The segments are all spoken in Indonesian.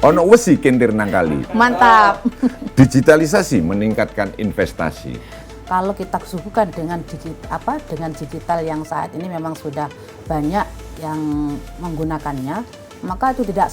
Ono wesi kentir nang kali. Mantap. Digitalisasi meningkatkan investasi. Kalau kita suguhkan dengan digital yang saat ini memang sudah banyak yang menggunakannya, maka itu tidak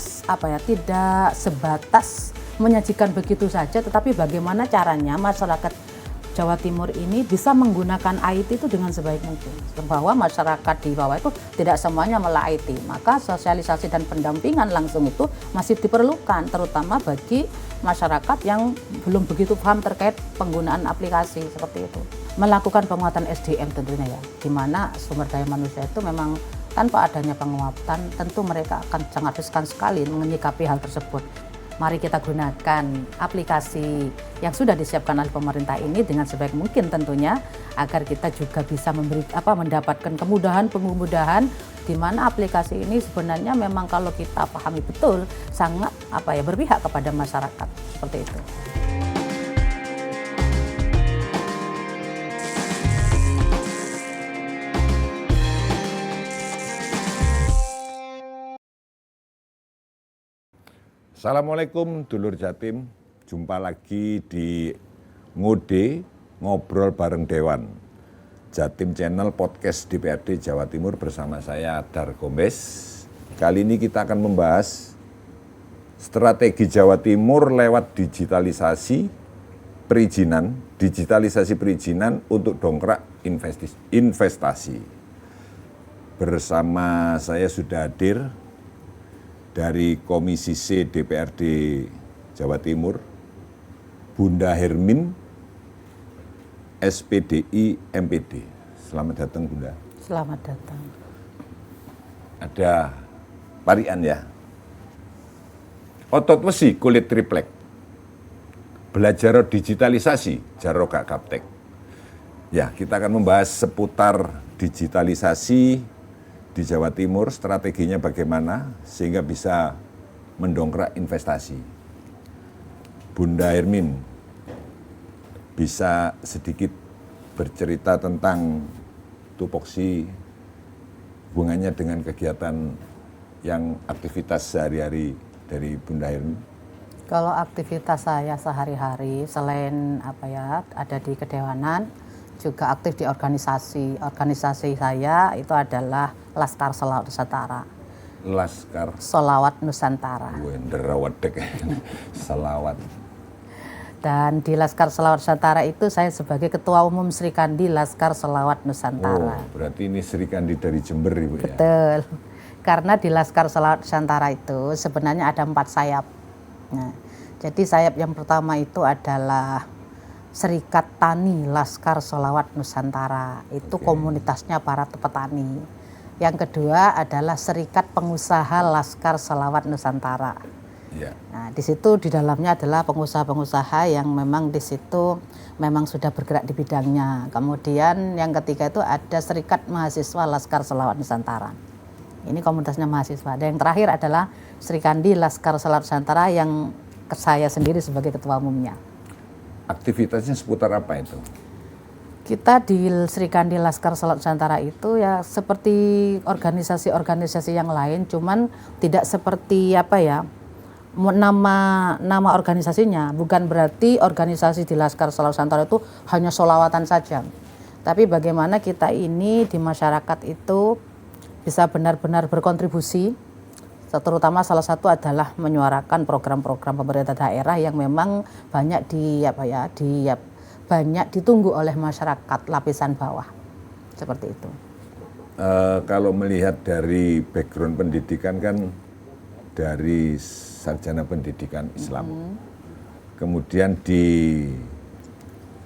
sebatas menyajikan begitu saja, tetapi bagaimana caranya masyarakat Jawa Timur ini bisa menggunakan IT itu dengan sebaik mungkin. Bahwa masyarakat di bawah itu tidak semuanya melek IT, maka sosialisasi dan pendampingan langsung itu masih diperlukan, terutama bagi masyarakat yang belum begitu paham terkait penggunaan aplikasi seperti itu. Melakukan penguatan SDM tentunya ya, di mana sumber daya manusia itu memang tanpa adanya penguatan tentu mereka akan sangat riskan sekali menyikapi hal tersebut. Mari kita gunakan aplikasi yang sudah disiapkan oleh pemerintah ini dengan sebaik mungkin tentunya, agar kita juga bisa mendapatkan kemudahan di mana aplikasi ini sebenarnya memang kalau kita pahami betul sangat berpihak kepada masyarakat seperti itu. Assalamualaikum dulur Jatim, jumpa lagi di Ngode Ngobrol Bareng Dewan, Jatim Channel Podcast DPRD Jawa Timur bersama saya Dar Gombes. Kali ini kita akan membahas strategi Jawa Timur lewat digitalisasi perizinan untuk dongkrak investasi. Bersama saya sudah hadir dari Komisi C DPRD Jawa Timur, Bunda Hermin, SPDI MPD. Selamat datang Bunda. Selamat datang. Ada parian ya. Otot wesi kulit triplek. Belajar digitalisasi jaro gak gaptek. Ya, kita akan membahas seputar digitalisasi di Jawa Timur, strateginya bagaimana sehingga bisa mendongkrak investasi. Bunda Hermin, bisa sedikit bercerita tentang tupoksi hubungannya dengan kegiatan yang aktivitas sehari-hari dari Bunda Hermin? Kalau aktivitas saya sehari-hari selain ada di kedewanan, juga aktif di organisasi. Organisasi saya itu adalah Laskar Sholawat Nusantara. Laskar Sholawat Nusantara. Selawat. Dan di Laskar Sholawat Nusantara itu saya sebagai Ketua Umum Sri Kandi Laskar Sholawat Nusantara. Oh, berarti ini Sri Kandi dari Jember Ibu ya? Betul. Karena di Laskar Sholawat Nusantara itu sebenarnya ada 4 sayap. Nah, jadi sayap yang pertama itu adalah Serikat Tani Laskar Sholawat Nusantara, itu komunitasnya para petani. Yang kedua adalah Serikat Pengusaha Laskar Sholawat Nusantara. Ya. Nah, di situ di dalamnya adalah pengusaha-pengusaha yang memang di situ memang sudah bergerak di bidangnya. Kemudian yang ketiga itu ada Serikat Mahasiswa Laskar Sholawat Nusantara. Ini komunitasnya mahasiswa. Dan yang terakhir adalah Sri Kandi Laskar Sholawat Nusantara yang saya sendiri sebagai ketua umumnya. Aktivitasnya seputar apa itu? Kita di Sri Kandi Laskar Sholawat Nusantara itu ya seperti organisasi-organisasi yang lain, cuman tidak seperti nama organisasinya. Bukan berarti organisasi di Laskar Sholawat Nusantara itu hanya sholawatan saja. Tapi bagaimana kita ini di masyarakat itu bisa benar-benar berkontribusi, terutama salah satu adalah menyuarakan program-program pemerintah daerah yang memang banyak banyak ditunggu oleh masyarakat lapisan bawah, seperti itu. Kalau melihat dari background pendidikan kan dari sarjana pendidikan Islam, kemudian di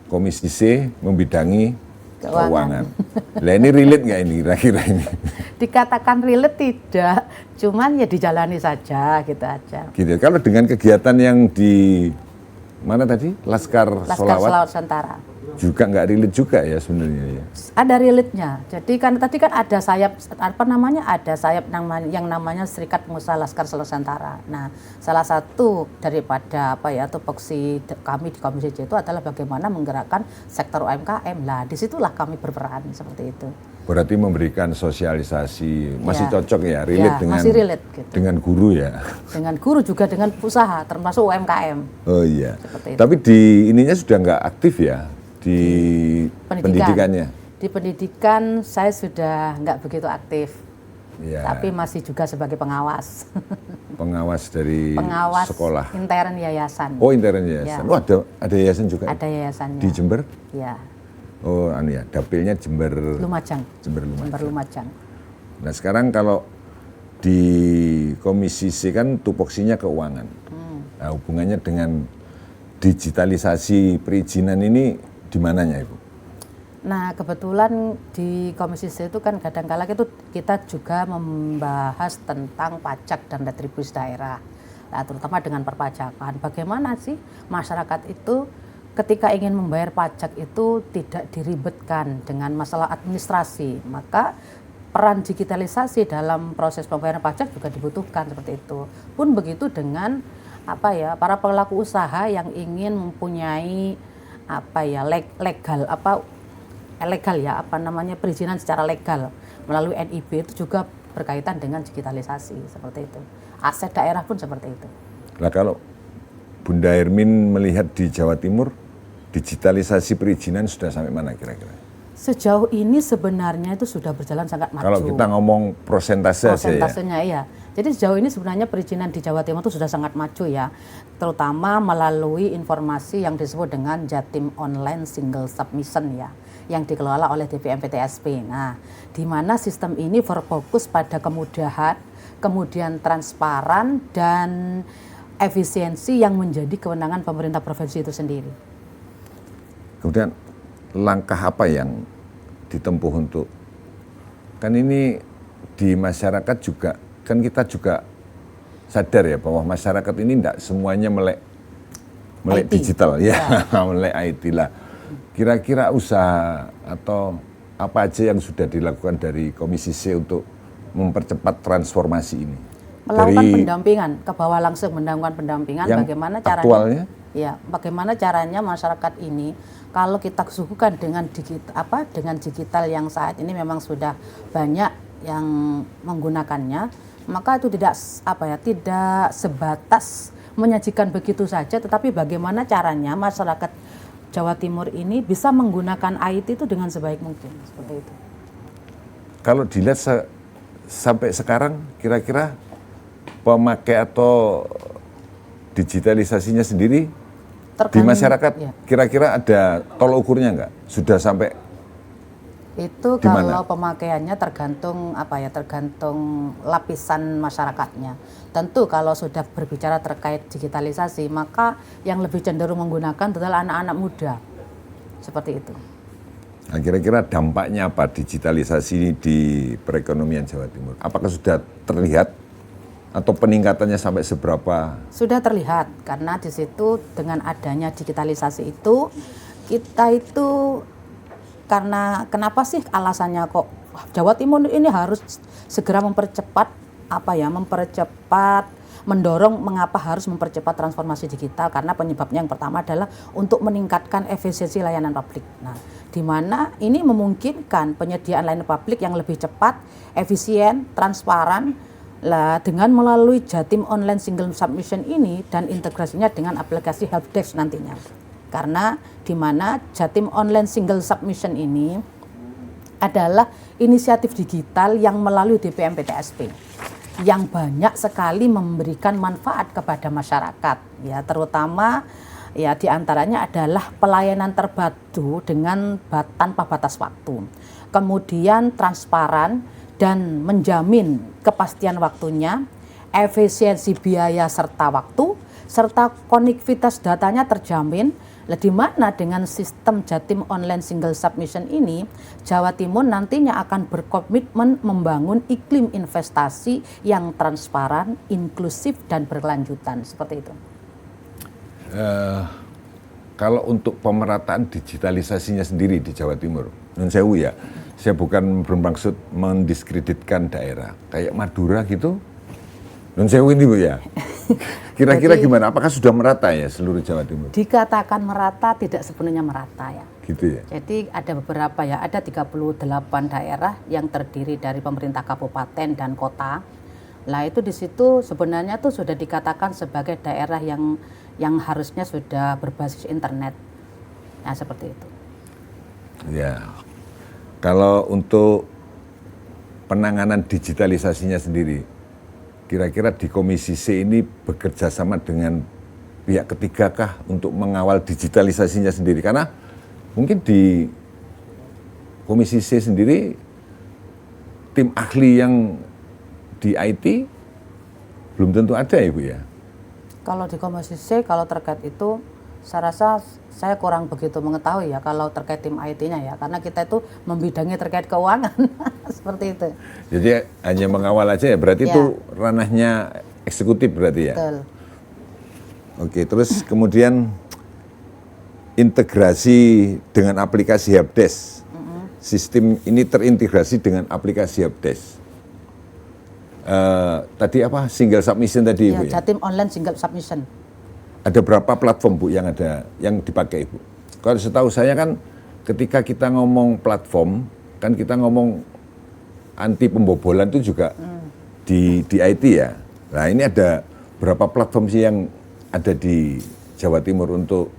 Komisi C membidangi keuangan. Lah ini relate nggak ini kira-kira ini? Dikatakan relate tidak, cuman ya dijalani saja gitu aja. Gitu. Kalau dengan kegiatan yang di mana tadi? Laskar Sholawat Nusantara. juga nggak relate juga ya sebenarnya ya. Ada relate-nya. Jadi kan tadi kan ada sayap ada sayap yang namanya Serikat Pengusaha Laskar Selosantara. Nah, salah satu daripada tupoksi kami di Komisi C itu adalah bagaimana menggerakkan sektor UMKM. Lah, disitulah kami berperan seperti itu. Berarti memberikan sosialisasi masih Ya. cocok ya, relate dengan masih relate, gitu. dengan guru ya. Dengan guru juga dengan usaha termasuk UMKM. Oh iya. Seperti itu. Tapi di ininya sudah nggak aktif ya di pendidikannya. Di pendidikan saya sudah nggak begitu aktif, Ya. tapi masih juga sebagai pengawas. Pengawas dari Pengawas sekolah. intern yayasan. Oh, intern yayasan. Ya. Oh, ada yayasan juga. Ada yayasannya. Di Jember? Ya, Oh, ya, dapilnya Jember. Lumajang. Jember Lumajang. Jember Lumajang. Nah, sekarang kalau di Komisi C kan tupoksinya keuangan. Nah, hubungannya dengan digitalisasi perizinan ini di mananya, Ibu? Nah, kebetulan di Komisi C itu kan kadang-kala itu kita juga membahas tentang pajak dan retribusi daerah. Nah, terutama dengan perpajakan. Bagaimana sih masyarakat itu ketika ingin membayar pajak itu tidak diribetkan dengan masalah administrasi. Maka peran digitalisasi dalam proses pembayaran pajak juga dibutuhkan seperti itu. Pun begitu dengan para pelaku usaha yang ingin mempunyai perizinan secara legal melalui NIB itu juga berkaitan dengan digitalisasi seperti itu. Aset daerah pun seperti itu. Nah, kalau Bunda Hermin melihat di Jawa Timur, digitalisasi perizinan sudah sampai mana kira-kira? Sejauh ini sebenarnya itu sudah berjalan sangat maju. Kalau kita ngomong prosentase aja ya. Prosentasenya iya. Jadi sejauh ini sebenarnya perizinan di Jawa Timur itu sudah sangat maju ya. Terutama melalui informasi yang disebut dengan Jatim Online Single Submission ya, yang dikelola oleh DPMPTSP. Nah, di mana sistem ini berfokus pada kemudahan, kemudian transparan dan efisiensi yang menjadi kewenangan pemerintah provinsi itu sendiri. Kemudian langkah apa yang ditempuh untuk, kan ini di masyarakat juga, kan kita juga sadar ya bahwa masyarakat ini tidak semuanya melek digital ya, melek IT lah. Kira-kira usaha atau apa aja yang sudah dilakukan dari Komisi C untuk mempercepat transformasi ini? Melakukan pendampingan, ke bawah langsung melakukan pendampingan bagaimana caranya. Aktualnya? Ya, bagaimana caranya masyarakat ini kalau kita suguhkan dengan digital yang saat ini memang sudah banyak yang menggunakannya, maka itu tidak sebatas menyajikan begitu saja, tetapi bagaimana caranya masyarakat Jawa Timur ini bisa menggunakan IT itu dengan sebaik mungkin, seperti itu. Kalau dilihat sampai sekarang kira-kira pemakai atau digitalisasinya sendiri di masyarakat ya. Kira-kira ada tolok ukurnya nggak? Sudah sampai itu kalau pemakaiannya tergantung tergantung lapisan masyarakatnya. Tentu kalau sudah berbicara terkait digitalisasi, maka yang lebih cenderung menggunakan adalah anak-anak muda. Seperti itu. Nah, kira-kira dampaknya apa digitalisasi di perekonomian Jawa Timur? Apakah sudah terlihat atau peningkatannya sampai seberapa? Sudah terlihat, karena di situ dengan adanya digitalisasi itu kita itu karena kenapa sih alasannya kok Jawa Timur ini harus segera mendorong mengapa harus mempercepat transformasi digital, karena penyebabnya yang pertama adalah untuk meningkatkan efisiensi layanan publik. Nah, di mana ini memungkinkan penyediaan layanan publik yang lebih cepat, efisien, transparan lah dengan melalui Jatim Online Single Submission ini dan integrasinya dengan aplikasi Helpdesk nantinya. Karena di mana Jatim Online Single Submission ini adalah inisiatif digital yang melalui DPMPTSP yang banyak sekali memberikan manfaat kepada masyarakat ya, terutama ya diantaranya adalah pelayanan terpadu dengan tanpa batas waktu, kemudian transparan dan menjamin kepastian waktunya, efisiensi biaya serta waktu, serta konektivitas datanya terjamin. Di mana dengan sistem Jatim Online Single Submission ini, Jawa Timur nantinya akan berkomitmen membangun iklim investasi yang transparan, inklusif, dan berkelanjutan. Seperti itu. kalau untuk pemerataan digitalisasinya sendiri di Jawa Timur, nun sewu ya, saya bukan bermaksud mendiskreditkan daerah. Kayak Madura gitu, nun sewu ini Bu ya. Kira-kira gimana? Apakah sudah merata ya seluruh Jawa Timur? Dikatakan merata, tidak sepenuhnya merata ya. Gitu ya? Jadi ada beberapa ya, ada 38 daerah yang terdiri dari pemerintah kabupaten dan kota. Lah itu di situ sebenarnya tuh sudah dikatakan sebagai daerah yang harusnya sudah berbasis internet. Nah, seperti itu. Ya. Kalau untuk penanganan digitalisasinya sendiri, kira-kira di Komisi C ini bekerja sama dengan pihak ketiga kah untuk mengawal digitalisasinya sendiri? Karena mungkin di Komisi C sendiri, tim ahli yang di IT belum tentu ada ya Bu ya? Kalau di Komisi C, kalau terkait itu, saya rasa saya kurang begitu mengetahui ya kalau terkait tim IT-nya ya, karena kita itu membidangi terkait keuangan, seperti itu. Jadi hanya mengawal aja ya, berarti itu ranahnya eksekutif berarti ya? Betul. Oke, terus kemudian integrasi dengan aplikasi Helpdesk. Sistem ini terintegrasi dengan aplikasi Helpdesk. Tadi apa? Single submission tadi Ya, Ibu ya? Jatim Online Single Submission. Ada berapa platform Bu yang dipakai Ibu? Kalau setahu saya kan ketika kita ngomong platform, kan kita ngomong anti pembobolan itu juga di IT ya. Nah ini ada berapa platform sih yang ada di Jawa Timur untuk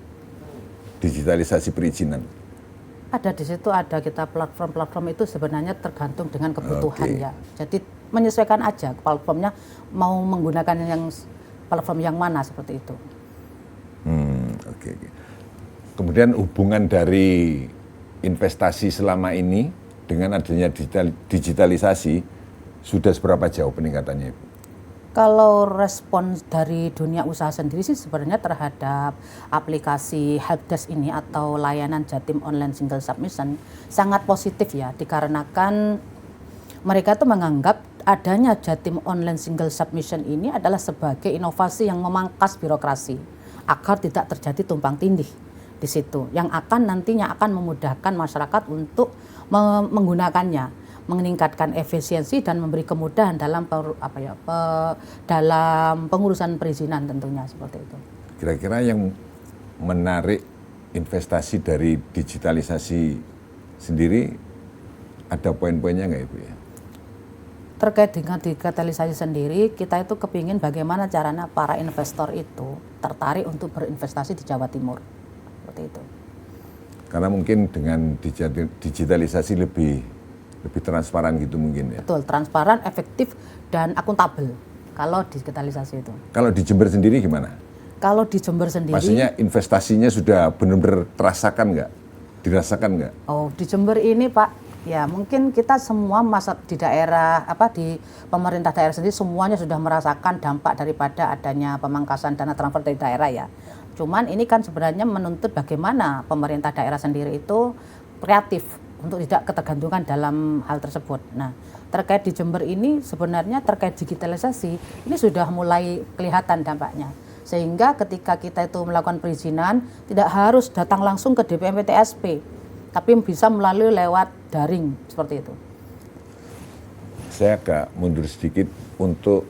digitalisasi perizinan? Ada di situ, ada kita platform-platform itu sebenarnya tergantung dengan kebutuhan Oke. ya. Jadi menyesuaikan aja platformnya mau menggunakan platform yang mana seperti itu. Oke. Kemudian hubungan dari investasi selama ini dengan adanya digitalisasi sudah seberapa jauh peningkatannya Ibu? Kalau respon dari dunia usaha sendiri sih sebenarnya terhadap aplikasi Helpdesk ini atau layanan Jatim Online Single Submission sangat positif ya, dikarenakan mereka tuh menganggap adanya Jatim Online Single Submission ini adalah sebagai inovasi yang memangkas birokrasi agar tidak terjadi tumpang tindih di situ, yang akan nantinya akan memudahkan masyarakat untuk menggunakannya, meningkatkan efisiensi dan memberi kemudahan dalam dalam pengurusan perizinan tentunya seperti itu. Kira-kira yang menarik investasi dari digitalisasi sendiri ada poin-poinnya nggak Ibu ya? Terkait dengan digitalisasi sendiri, kita itu kepingin bagaimana caranya para investor itu tertarik untuk berinvestasi di Jawa Timur, seperti itu. Karena mungkin dengan digitalisasi lebih transparan gitu mungkin ya. Betul, transparan, efektif, dan akuntabel kalau digitalisasi itu. Kalau di Jember sendiri gimana? Kalau di Jember sendiri, Maksudnya investasinya sudah benar-benar terasakan nggak? Dirasakan nggak? oh di Jember ini Pak, ya mungkin kita semua di daerah, di pemerintah daerah sendiri semuanya sudah merasakan dampak daripada adanya pemangkasan dana transfer dari daerah ya. Cuman ini kan sebenarnya menuntut bagaimana pemerintah daerah sendiri itu kreatif untuk tidak ketergantungan dalam hal tersebut. Nah, terkait di Jember ini sebenarnya terkait digitalisasi ini sudah mulai kelihatan dampaknya. Sehingga ketika kita itu melakukan perizinan tidak harus datang langsung ke DPM PTSP, tapi bisa melalui lewat daring seperti itu. Saya agak mundur sedikit untuk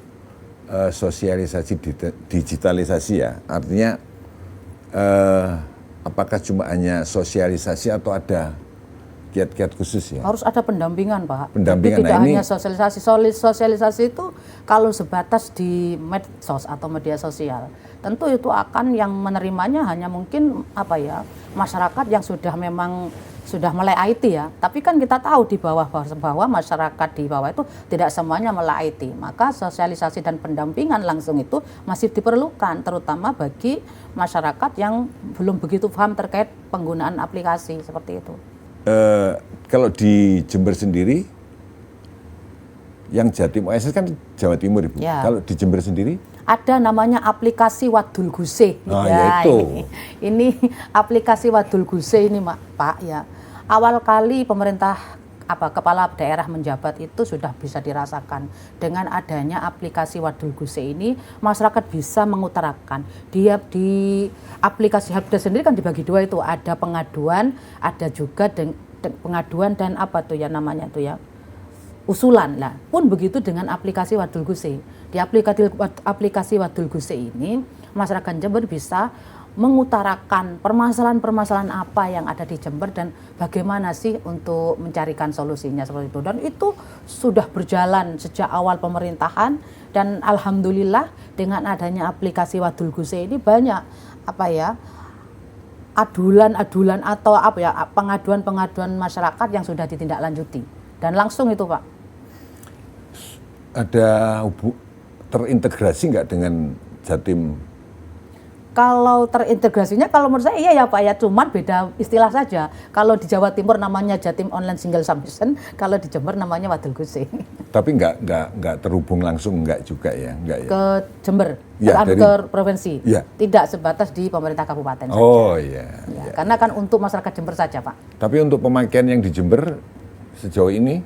sosialisasi digitalisasi ya. Artinya apakah cuma hanya sosialisasi atau ada kiat-kiat khusus ya? Harus ada pendampingan Pak. Pendampingan. Jadi tidak Nah, ini hanya sosialisasi. Sosialisasi itu kalau sebatas di medsos atau media sosial, tentu itu akan yang menerimanya hanya mungkin masyarakat yang sudah melek IT ya. Tapi kan kita tahu di bawah masyarakat di bawah itu tidak semuanya melek IT. Maka sosialisasi dan pendampingan langsung itu masih diperlukan, terutama bagi masyarakat yang belum begitu paham terkait penggunaan aplikasi seperti itu. Kalau di Jember sendiri, yang Jatim OSS kan Jawa Timur Ibu. Ya. Kalau di Jember sendiri? Ada namanya aplikasi Wadul Guse. Oh, ya itu. Ini aplikasi Wadul Guse ini Pak ya. Awal kali pemerintah kepala daerah menjabat itu sudah bisa dirasakan. Dengan adanya aplikasi Wadul Guse ini, masyarakat bisa mengutarakan. Dia di aplikasi Helpdesk sendiri kan dibagi dua itu, ada pengaduan, ada juga pengaduan dan apa tuh ya namanya tuh ya, usulan lah. Pun begitu dengan aplikasi Wadul Guse. Di aplikasi Wadul Guse ini, masyarakat Jember bisa mengutarakan permasalahan-permasalahan apa yang ada di Jember dan bagaimana sih untuk mencarikan solusinya seperti itu. Dan itu sudah berjalan sejak awal pemerintahan dan alhamdulillah dengan adanya aplikasi Wadul Guse ini banyak adulan-adulan atau pengaduan-pengaduan masyarakat yang sudah ditindaklanjuti dan langsung itu Pak. Ada terintegrasi nggak dengan Jatim? Kalau terintegrasinya, kalau menurut saya iya ya Pak ya, cuman beda istilah saja. Kalau di Jawa Timur namanya Jatim Online Single Submission, kalau di Jember namanya Wadul Guse. Tapi nggak terhubung langsung, nggak juga ya? Nggak ya? Ke Jember, ya, ke provinsi, ya. Tidak sebatas di pemerintah kabupaten saja. Oh iya. Ya, karena kan untuk masyarakat Jember saja Pak. Tapi untuk pemakaian yang di Jember sejauh ini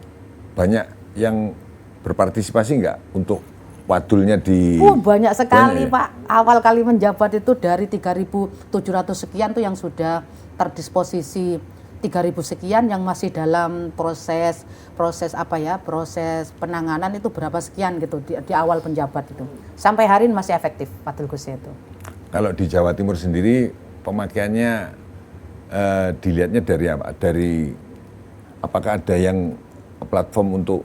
banyak yang berpartisipasi nggak untuk wadulnya di... Banyak sekali banyak, ya? Pak. Awal kali menjabat itu dari 3.700 sekian tuh yang sudah terdisposisi 3.000 sekian yang masih dalam proses penanganan itu berapa sekian gitu di awal penjabat itu. Sampai hari ini masih efektif Wadul Guse itu. Kalau di Jawa Timur sendiri pemakaiannya dilihatnya dari apa? Dari apakah ada yang platform untuk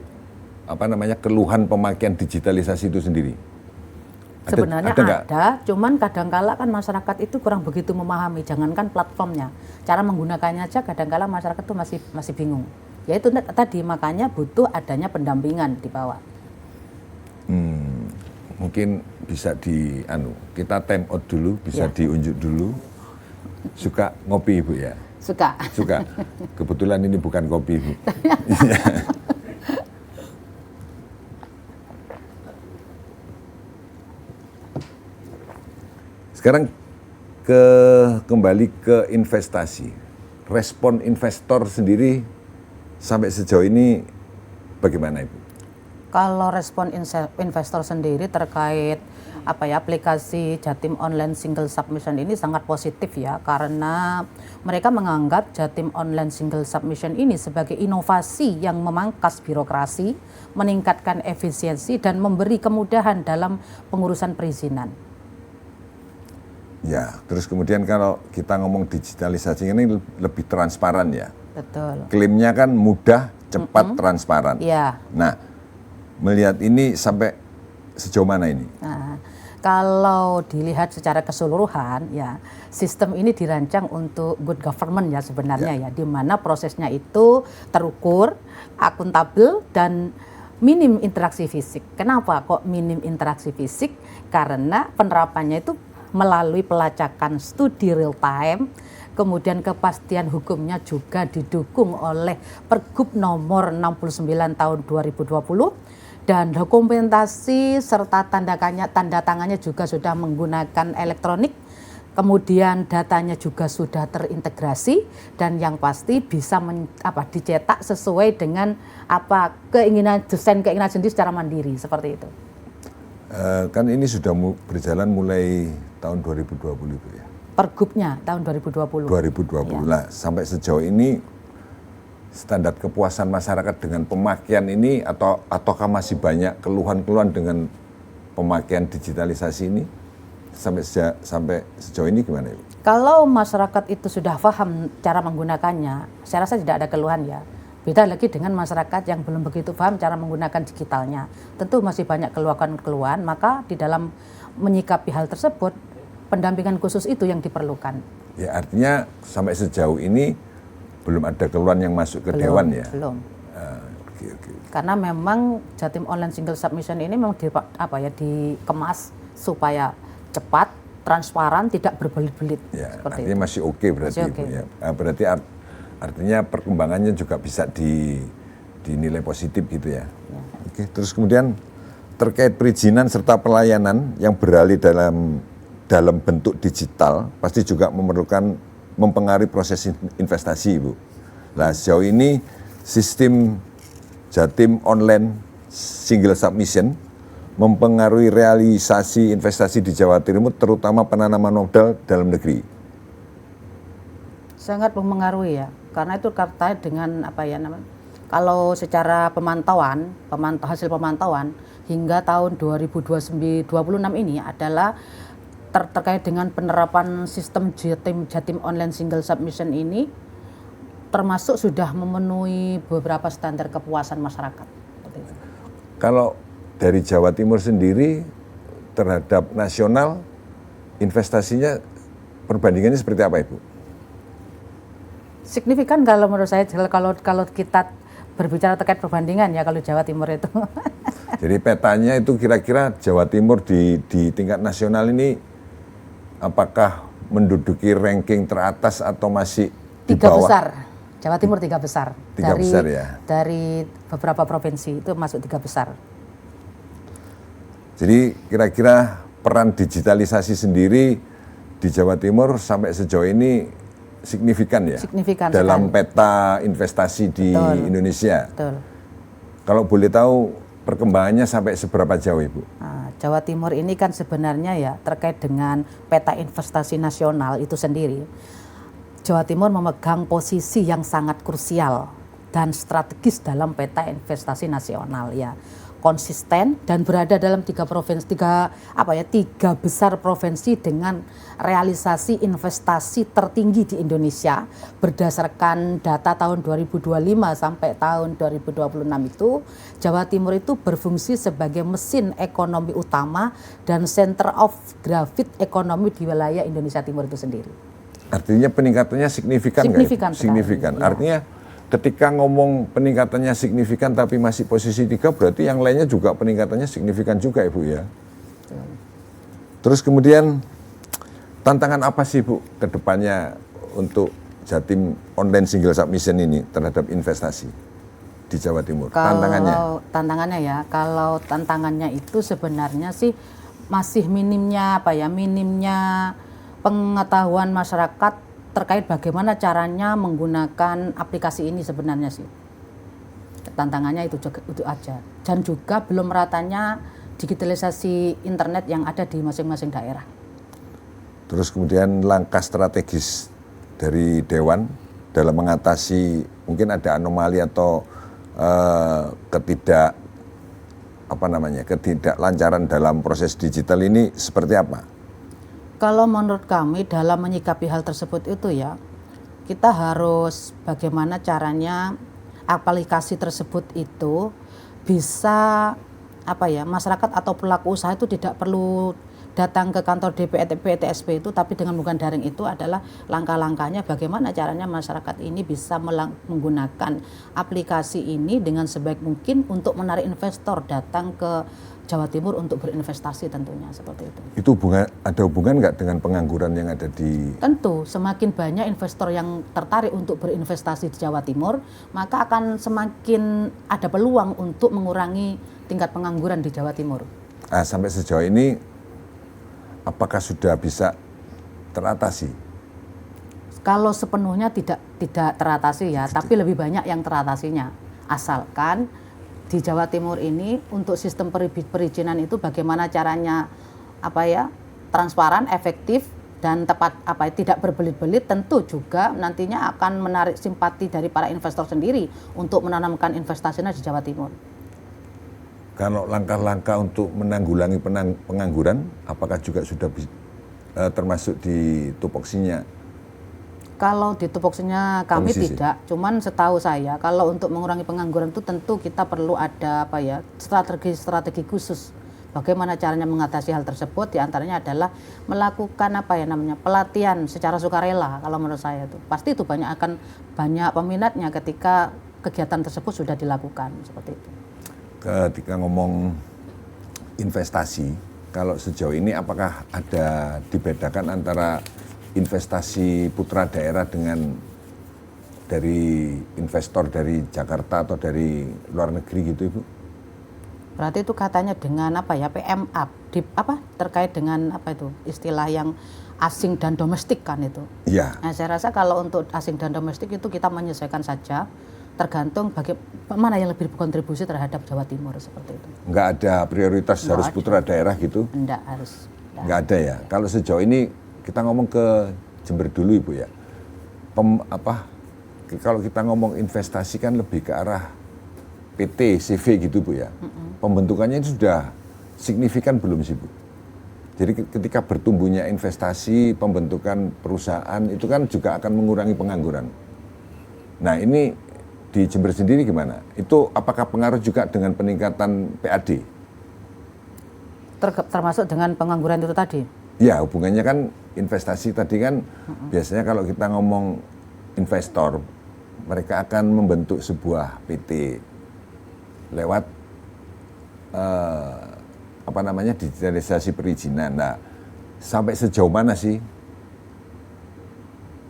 keluhan pemakaian digitalisasi itu sendiri? Sebenarnya ada, cuman kadangkala kan masyarakat itu kurang begitu memahami, jangankan platformnya, cara menggunakannya aja kadangkala masyarakat itu masih bingung. Ya itu tadi makanya butuh adanya pendampingan di bawah. Mungkin bisa kita time out dulu, bisa diunjuk dulu. Suka ngopi Ibu ya? Suka. Kebetulan ini bukan kopi Ibu. Sekarang kembali ke investasi. Respon investor sendiri sampai sejauh ini bagaimana Ibu? Kalau respon investor sendiri terkait aplikasi Jatim Online Single Submission ini sangat positif ya, karena mereka menganggap Jatim Online Single Submission ini sebagai inovasi yang memangkas birokrasi, meningkatkan efisiensi dan memberi kemudahan dalam pengurusan perizinan. Ya, terus kemudian kalau kita ngomong digitalisasi ini lebih transparan ya. Betul. Klaimnya kan mudah, cepat, transparan. Iya. Nah, melihat ini sampai sejauh mana ini? Nah, kalau dilihat secara keseluruhan ya, sistem ini dirancang untuk good government ya sebenarnya ya, di mana prosesnya itu terukur, akuntabel dan minim interaksi fisik. Kenapa kok minim interaksi fisik? Karena penerapannya itu melalui pelacakan studi real time, kemudian kepastian hukumnya juga didukung oleh Pergub nomor 69 tahun 2020 dan dokumentasi serta tanda tangannya juga sudah menggunakan elektronik, kemudian datanya juga sudah terintegrasi dan yang pasti bisa dicetak sesuai dengan desain keinginan sendiri secara mandiri seperti itu. Kan ini sudah berjalan mulai tahun 2020 itu ya. Pergubnya tahun 2020. 2020. Ya. Nah, sampai sejauh ini standar kepuasan masyarakat dengan pemakaian ini ataukah masih banyak keluhan-keluhan dengan pemakaian digitalisasi ini? Sampai sejauh ini gimana Ibu? Kalau masyarakat itu sudah paham cara menggunakannya, saya rasa tidak ada keluhan ya. Beda lagi dengan masyarakat yang belum begitu paham cara menggunakan digitalnya. Tentu masih banyak keluhan-keluhan, maka di dalam menyikapi hal tersebut, pendampingan khusus itu yang diperlukan. Ya, artinya sampai sejauh ini belum ada keluhan yang masuk ke Dewan ya? Belum. Okay. Karena memang Jatim Online Single Submission ini memang dikemas supaya cepat, transparan, tidak berbelit-belit. Ya, artinya itu masih oke berarti Ibu ya. Berarti artinya perkembangannya juga bisa dinilai positif gitu ya. Oke, terus kemudian terkait perizinan serta pelayanan yang beralih dalam bentuk digital pasti juga mempengaruhi proses investasi Ibu. Nah, sejauh ini sistem Jatim online single submission mempengaruhi realisasi investasi di Jawa Timur, terutama penanaman modal dalam negeri? Sangat mempengaruhi ya, karena itu terkait dengan apa ya namanya. Kalau secara hasil pemantauan hingga tahun 2026 ini adalah terkait dengan penerapan sistem Jatim online single submission ini termasuk sudah memenuhi beberapa standar kepuasan masyarakat. Kalau dari Jawa Timur sendiri terhadap nasional investasinya perbandingannya seperti apa, Ibu? Signifikan kalau menurut saya, kalau kita berbicara terkait perbandingan ya kalau Jawa Timur itu. Jadi petanya itu kira-kira Jawa Timur di tingkat nasional ini apakah menduduki ranking teratas atau masih di tiga bawah? besar. Jawa Timur tiga besar. Tiga besar ya. Dari beberapa provinsi itu masuk tiga besar. Jadi kira-kira peran digitalisasi sendiri di Jawa Timur sampai sejauh ini signifikan ya? Signifikan dalam sekali. peta investasi di Indonesia. Betul. Kalau boleh tahu perkembangannya sampai seberapa jauh, Ibu? Nah, Jawa Timur ini kan sebenarnya ya terkait dengan peta investasi nasional itu sendiri. Jawa Timur memegang posisi yang sangat krusial dan strategis dalam peta investasi nasional ya. Konsisten dan berada dalam tiga besar provinsi dengan realisasi investasi tertinggi di Indonesia berdasarkan data tahun 2025 sampai tahun 2026 itu Jawa Timur itu berfungsi sebagai mesin ekonomi utama dan center of gravity ekonomi di wilayah Indonesia Timur itu sendiri. Artinya peningkatannya signifikan nggak? Signifikan. Ya. Artinya ketika ngomong peningkatannya signifikan tapi masih posisi 3, berarti yang lainnya juga peningkatannya signifikan juga, Ibu ya. Terus kemudian tantangan apa sih, Bu, ke depannya untuk Jatim online single submission ini terhadap investasi di Jawa Timur? Tantangannya itu sebenarnya sih masih minimnya pengetahuan masyarakat terkait bagaimana caranya menggunakan aplikasi ini sebenarnya sih. Tantangannya itu aja. Dan juga belum meratanya digitalisasi internet yang ada di masing-masing daerah. Terus kemudian langkah strategis dari Dewan dalam mengatasi mungkin ada anomali atau ketidaklancaran dalam proses digital ini seperti apa? Kalau menurut kami dalam menyikapi hal tersebut itu ya, kita harus bagaimana caranya aplikasi tersebut itu bisa masyarakat atau pelaku usaha itu tidak perlu datang ke kantor DPTSP itu, tapi dengan menggunakan daring itu adalah langkah-langkahnya bagaimana caranya masyarakat ini bisa menggunakan aplikasi ini dengan sebaik mungkin untuk menarik investor datang ke Jawa Timur untuk berinvestasi tentunya seperti itu. Itu ada hubungan nggak dengan pengangguran yang ada di? Tentu, semakin banyak investor yang tertarik untuk berinvestasi di Jawa Timur, maka akan semakin ada peluang untuk mengurangi tingkat pengangguran di Jawa Timur. Sampai sejauh ini, apakah sudah bisa teratasi? Kalau sepenuhnya tidak teratasi ya, tapi lebih banyak yang teratasinya. Asalkan di Jawa Timur ini untuk sistem perizinan itu bagaimana caranya transparan, efektif dan tepat tidak berbelit-belit, tentu juga nantinya akan menarik simpati dari para investor sendiri untuk menanamkan investasinya di Jawa Timur. Kalau langkah-langkah untuk menanggulangi pengangguran, apakah juga sudah termasuk di tupoksinya? Kalau di tupoksinya kami Komisi tidak, cuman setahu saya kalau untuk mengurangi pengangguran itu tentu kita perlu ada strategi khusus. Bagaimana caranya mengatasi hal tersebut? Di antaranya adalah melakukan pelatihan secara sukarela. Kalau menurut saya itu pasti itu banyak peminatnya ketika kegiatan tersebut sudah dilakukan seperti itu. Ketika ngomong investasi, kalau sejauh ini apakah ada dibedakan antara investasi putra daerah dengan dari investor dari Jakarta atau dari luar negeri gitu, Ibu? Berarti itu katanya dengan PMA terkait dengan istilah yang asing dan domestik kan itu. Iya. Nah, saya rasa kalau untuk asing dan domestik itu kita menyesuaikan saja tergantung bagaimana yang lebih berkontribusi terhadap Jawa Timur seperti itu. Nggak ada prioritas harus putra daerah gitu? Enggak harus. Nggak ada ya. Kalau sejauh ini kita ngomong ke Jember dulu Ibu ya. Kalau kita ngomong investasi kan lebih ke arah PT, CV gitu Bu ya. Pembentukannya itu sudah signifikan belum sih Bu? Jadi ketika bertumbuhnya investasi, pembentukan perusahaan itu kan juga akan mengurangi pengangguran. Nah ini di Jember sendiri gimana? Itu apakah pengaruh juga dengan peningkatan PAD? Termasuk dengan pengangguran itu tadi? Ya hubungannya kan investasi tadi kan biasanya kalau kita ngomong investor, mereka akan membentuk sebuah PT lewat digitalisasi perizinan. Nah, sampai sejauh mana sih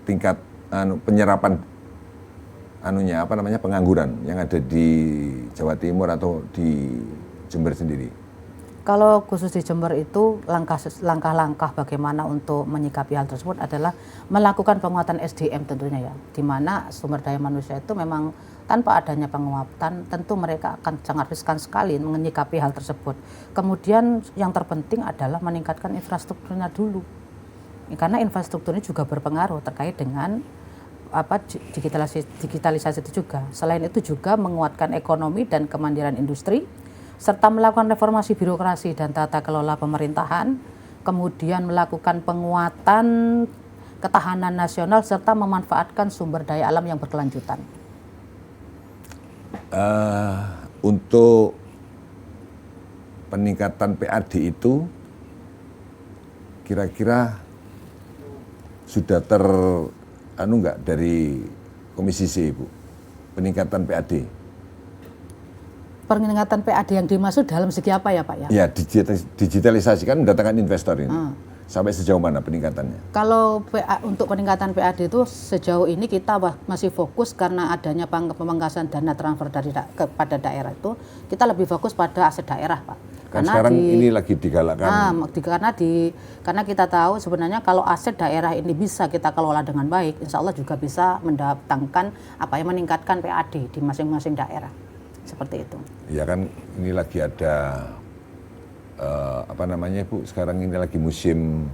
tingkat penyerapan pengangguran yang ada di Jawa Timur atau di Jember sendiri? Kalau khusus di Jember itu langkah-langkah bagaimana untuk menyikapi hal tersebut adalah melakukan penguatan SDM tentunya ya, di mana sumber daya manusia itu memang tanpa adanya penguatan tentu mereka akan sangat riskan sekali menyikapi hal tersebut. Kemudian yang terpenting adalah meningkatkan infrastrukturnya dulu, karena infrastruktur ini juga berpengaruh terkait dengan digitalisasi itu juga. Selain itu juga menguatkan ekonomi dan kemandirian industri, serta melakukan reformasi birokrasi dan tata kelola pemerintahan, kemudian melakukan penguatan ketahanan nasional serta memanfaatkan sumber daya alam yang berkelanjutan. Untuk peningkatan PAD itu kira-kira sudah enggak dari Komisi C, Bu, peningkatan PAD? Peningkatan PAD yang dimaksud dalam segi apa ya Pak ya? Ya, digitalisasi kan mendatangkan investor ini. Sampai sejauh mana peningkatannya? Kalau untuk peningkatan PAD itu sejauh ini kita masih fokus karena adanya pemangkasan dana transfer kepada daerah itu, kita lebih fokus pada aset daerah Pak. Kan sekarang ini lagi digalakkan. Karena kita tahu sebenarnya kalau aset daerah ini bisa kita kelola dengan baik, insya Allah juga bisa mendatangkan meningkatkan PAD di masing-masing daerah. Seperti itu. Ya kan ini lagi ada Bu, sekarang ini lagi musim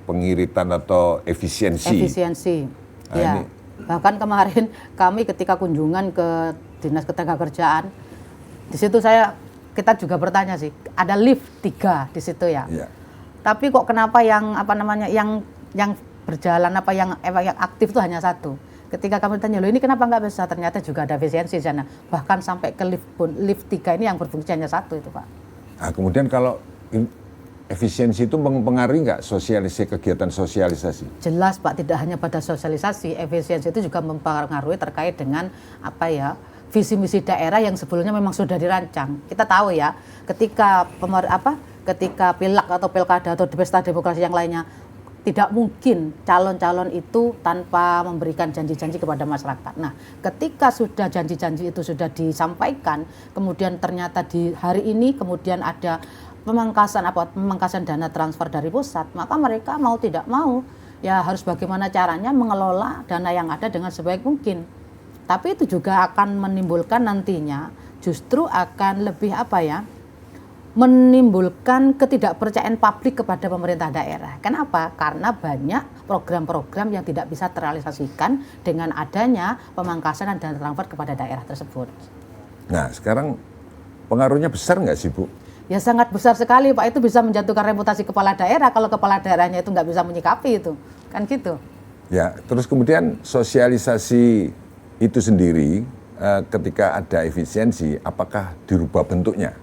pengiritan atau efisiensi. Nah, ya. Bahkan kemarin kami ketika kunjungan ke Dinas Ketenagakerjaan, di situ kita juga bertanya sih, ada lift 3 di situ ya. Ya. Tapi kok kenapa yang berjalan yang aktif itu hanya 1? Ketika kami tanya, loh ini kenapa nggak bisa? Ternyata juga ada efisiensi di sana. Bahkan sampai ke lift 3 ini yang berfungsi hanya 1 itu Pak. Nah, kemudian kalau efisiensi itu mempengaruhi nggak kegiatan sosialisasi? Jelas Pak, tidak hanya pada sosialisasi, efisiensi itu juga mempengaruhi terkait dengan visi misi daerah yang sebelumnya memang sudah dirancang. Kita tahu ya, ketika pilak atau pilkada atau pesta demokrasi yang lainnya, tidak mungkin calon-calon itu tanpa memberikan janji-janji kepada masyarakat. Nah, ketika sudah janji-janji itu sudah disampaikan, kemudian ternyata di hari ini kemudian ada pemangkasan dana transfer dari pusat, maka mereka mau tidak mau ya harus bagaimana caranya mengelola dana yang ada dengan sebaik mungkin. Tapi itu juga akan menimbulkan nantinya justru akan lebih menimbulkan ketidakpercayaan publik kepada pemerintah daerah. Kenapa? Karena banyak program-program yang tidak bisa terrealisasikan dengan adanya pemangkasan dan transfer kepada daerah tersebut. Nah, sekarang pengaruhnya besar nggak sih, Bu? Ya sangat besar sekali, Pak. Itu bisa menjatuhkan reputasi kepala daerah kalau kepala daerahnya itu nggak bisa menyikapi itu. Kan gitu. Ya, terus kemudian sosialisasi itu sendiri ketika ada efisiensi, apakah dirubah bentuknya?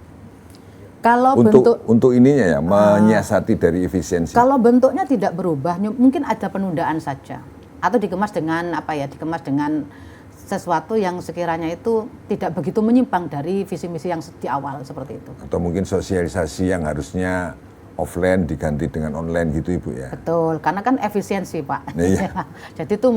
Kalau untuk ininya ya, menyiasati dari efisiensi. Kalau bentuknya tidak berubah, mungkin ada penundaan saja, atau dikemas dengan sesuatu yang sekiranya itu tidak begitu menyimpang dari visi misi yang di awal seperti itu. Atau mungkin sosialisasi yang harusnya offline diganti dengan online gitu Ibu ya. Betul, karena kan efisiensi Pak. Jadi itu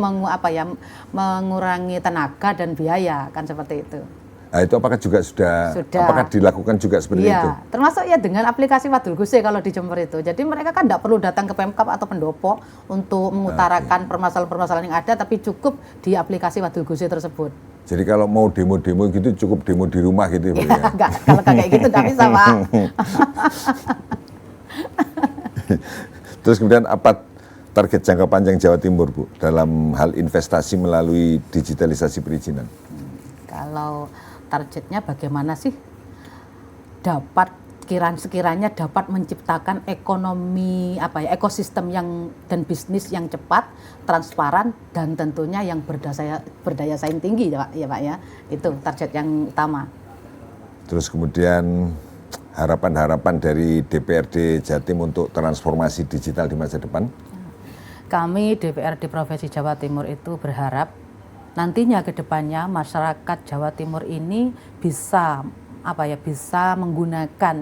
mengurangi tenaga dan biaya kan seperti itu. Nah, itu apakah juga sudah. Apakah dilakukan juga seperti itu? Iya, termasuk ya dengan aplikasi Wadul Guse kalau di Jember itu. Jadi mereka kan tidak perlu datang ke Pemkab atau pendopo untuk mengutarakan permasalahan-permasalahan yang ada, tapi cukup di aplikasi Wadul Guse tersebut. Jadi kalau mau demo-demo gitu cukup demo di rumah gitu ya? Ya, enggak, kalau kayak gitu tidak bisa, Pak. Terus kemudian apa target jangka panjang Jawa Timur, Bu, dalam hal investasi melalui digitalisasi perizinan? Kalau targetnya bagaimana sih dapat sekiranya dapat menciptakan ekonomi ekosistem yang dan bisnis yang cepat, transparan dan tentunya yang berdaya saing tinggi ya Pak ya. Itu target yang utama. Terus kemudian harapan-harapan dari DPRD Jatim untuk transformasi digital di masa depan? Kami DPRD Provinsi Jawa Timur itu berharap nantinya ke depannya masyarakat Jawa Timur ini bisa menggunakan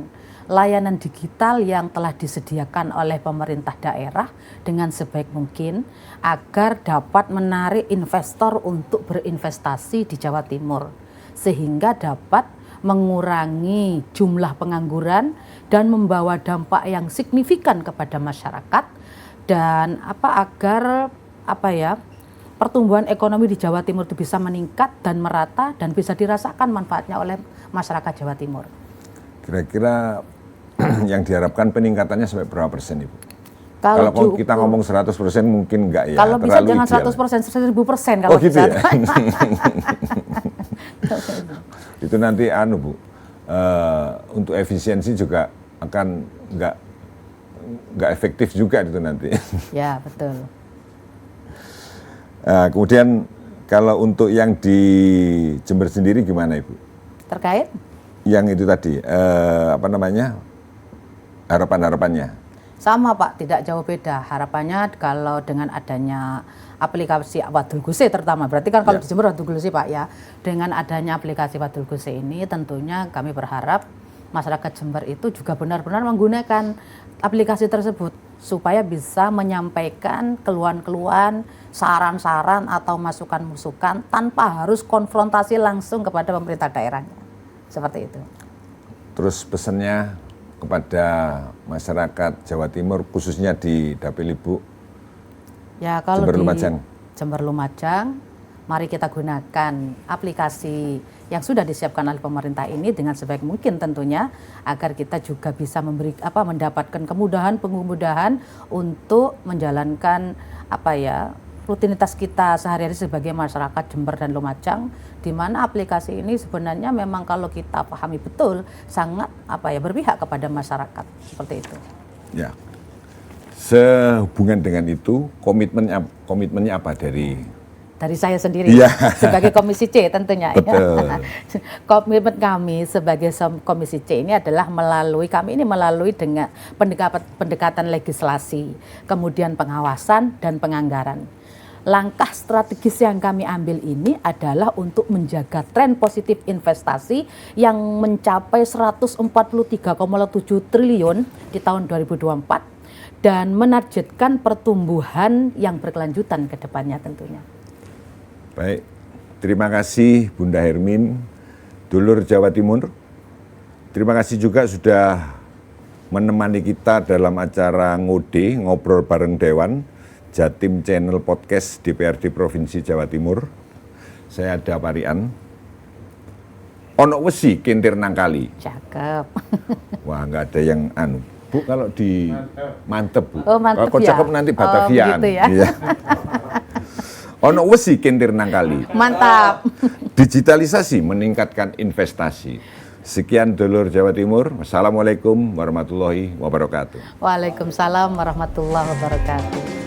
layanan digital yang telah disediakan oleh pemerintah daerah dengan sebaik mungkin agar dapat menarik investor untuk berinvestasi di Jawa Timur sehingga dapat mengurangi jumlah pengangguran dan membawa dampak yang signifikan kepada masyarakat dan agar pertumbuhan ekonomi di Jawa Timur itu bisa meningkat dan merata dan bisa dirasakan manfaatnya oleh masyarakat Jawa Timur. Kira-kira yang diharapkan peningkatannya sampai berapa persen, Ibu? Kalau kita ngomong 100% mungkin enggak ya. Kalau bisa jangan 100%, 1000% kalau gitu bisa. Ya? Itu nanti Bu, untuk efisiensi juga akan enggak efektif juga itu nanti. Ya, betul. Kemudian kalau untuk yang di Jember sendiri gimana, Ibu? Terkait? Yang itu tadi, harapan-harapannya? Sama Pak, tidak jauh beda. Harapannya kalau dengan adanya aplikasi Wadul Guse terutama, berarti kan kalau di Jember Wadul Guse Pak ya, dengan adanya aplikasi Wadul Guse ini tentunya kami berharap masyarakat Jember itu juga benar-benar menggunakan aplikasi tersebut supaya bisa menyampaikan keluhan-keluhan, saran-saran atau masukan-masukan tanpa harus konfrontasi langsung kepada pemerintah daerahnya. Seperti itu. Terus pesannya kepada masyarakat Jawa Timur khususnya di Dapil Ibu ya, kalau Jember Lumajang. Jember Lumajang, mari kita gunakan aplikasi yang sudah disiapkan oleh pemerintah ini dengan sebaik mungkin tentunya agar kita juga bisa mendapatkan kemudahan untuk menjalankan rutinitas kita sehari-hari sebagai masyarakat Jember dan Lumajang, di mana aplikasi ini sebenarnya memang kalau kita pahami betul sangat berpihak kepada masyarakat seperti itu. Ya. Sehubungan dengan itu komitmennya apa dari saya sendiri sebagai Komisi C tentunya. Betul. Komitmen kami sebagai Komisi C ini adalah melalui dengan pendekatan legislasi, kemudian pengawasan dan penganggaran. Langkah strategis yang kami ambil ini adalah untuk menjaga tren positif investasi yang mencapai 143,7 triliun di tahun 2024 dan menargetkan pertumbuhan yang berkelanjutan ke depannya tentunya. Baik, terima kasih Bunda Hermin, Dulur Jawa Timur. Terima kasih juga sudah menemani kita dalam acara ngobrol bareng Dewan, Jatim Channel Podcast DPRD Provinsi Jawa Timur. Saya ada Parian. Ono wesi kintir nangkali. Cakep. Wah, nggak ada yang Bu, kalau di mantep Bu. Oh, mantep kalau cakep nanti Batavian. Begitu ya. Iya. Ono wesi kintir nangkali. Mantap. Digitalisasi meningkatkan investasi. Sekian Dulur Jawa Timur. Wassalamualaikum warahmatullahi wabarakatuh. Waalaikumsalam warahmatullahi wabarakatuh.